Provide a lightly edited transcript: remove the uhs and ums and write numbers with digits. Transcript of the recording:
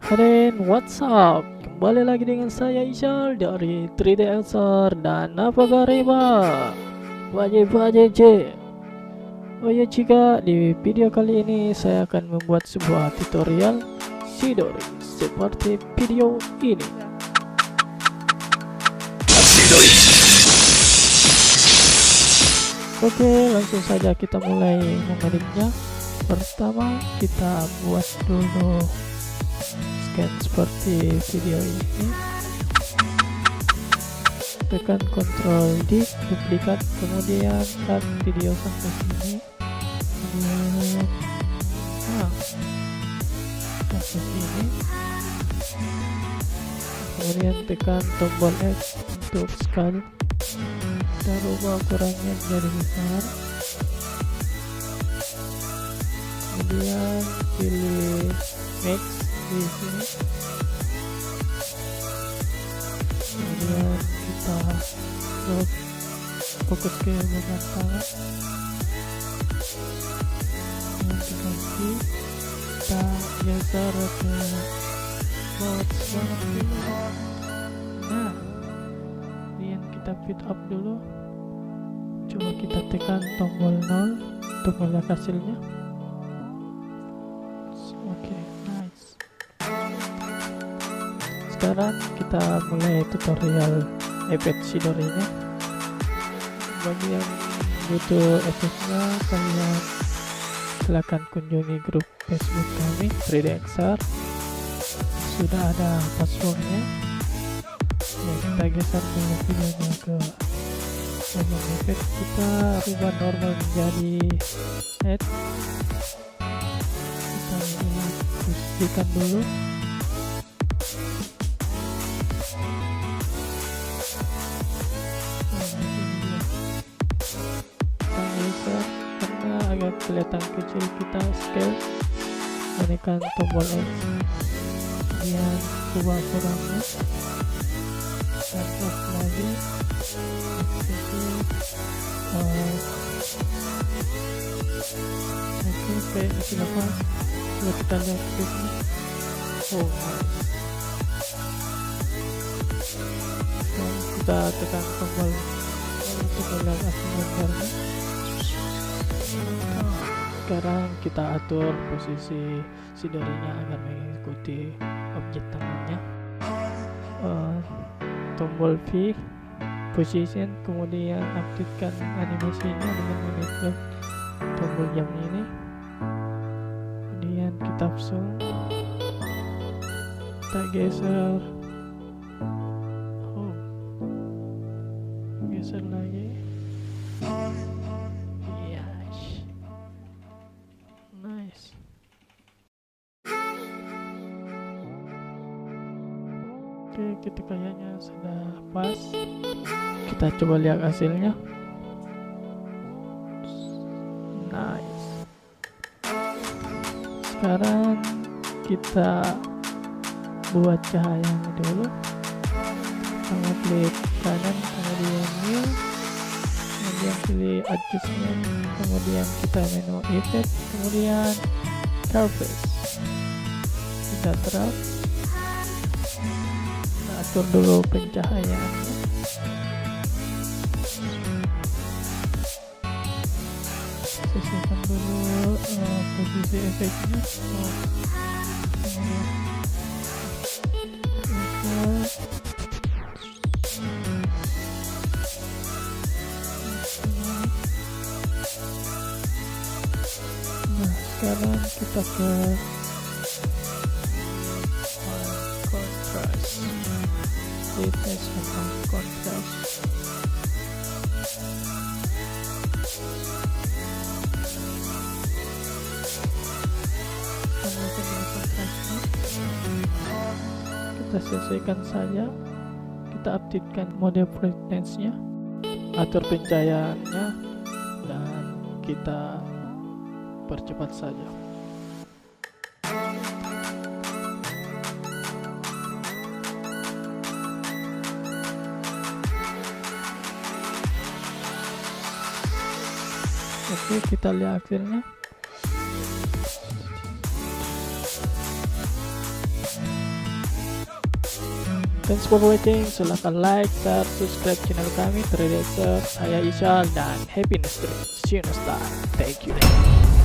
Keren, what's up? Kembali lagi dengan saya Isyal dari tidak, dan apa kabar? Wajib. Oh ya, Cika, di video kali ini saya akan membuat sebuah tutorial chidori seperti video ini. Oke, langsung saja kita mulai mengeditnya. Pertama kita buat dulu scan seperti video ini, tekan Ctrl D, duplikat, kemudian cut video sampai sini, kemudian sampai sini, kemudian tekan tombol X untuk skali, kita rubah ukurannya menjadi besar, kemudian pilih max di sini, kemudian kita fokus ke bagian tangan, kita geser ke bawah sebanyak ini. Nah, kemudian kita speed up dulu, coba kita tekan tombol 0 untuk melihat hasilnya. Sekarang kita mulai tutorial efek chidorinya. Bagi yang butuh efeknya, kalian silakan kunjungi grup Facebook kami tidak. Sudah ada passwordnya. Ya, kita geser dulu videonya ke bagian efek, kita rubah normal menjadi head, kita posisikan dulu. Karena agar kelihatan kecil, kita scale, menekan tombol X, kemudian ubah ukurannya, dan drag lagi, oke, kayaknya sudah pas. Coba kita lihat di sini. Oh, dan kita tekan tombol untuk melihat hasil gambarnya. Sekarang kita atur posisi chidorinya agar mengikuti objek tangannya. Tombol V, position, kemudian aktifkan animasinya dengan mengiklik tombol jam ini, kemudian kita zoom, kita geser, geser lagi. Nice. Oke, kita kayaknya sudah pas. Kita coba lihat hasilnya. Nice. Sekarang kita buat cahayanya dulu. Kita klik kanan, kemudian new, kemudian pilih adjustment, kemudian kita menu effect, kemudian surface, kita drag, kita atur dulu pencahayaannya, sesuaikan dulu posisi efeknya. Sekarang kita ke contrast, brightness sama contrast. Kita sesuaikan saja, kita updatekan mode brightness-nya, atur pencahayaannya, dan kita percepat saja. Oke, kita lihat hasilnya. Thanks for watching. Silahkan like, share, subscribe channel kami 3D Answer. Saya Isyal dan happy next day. See you next time. Thank you.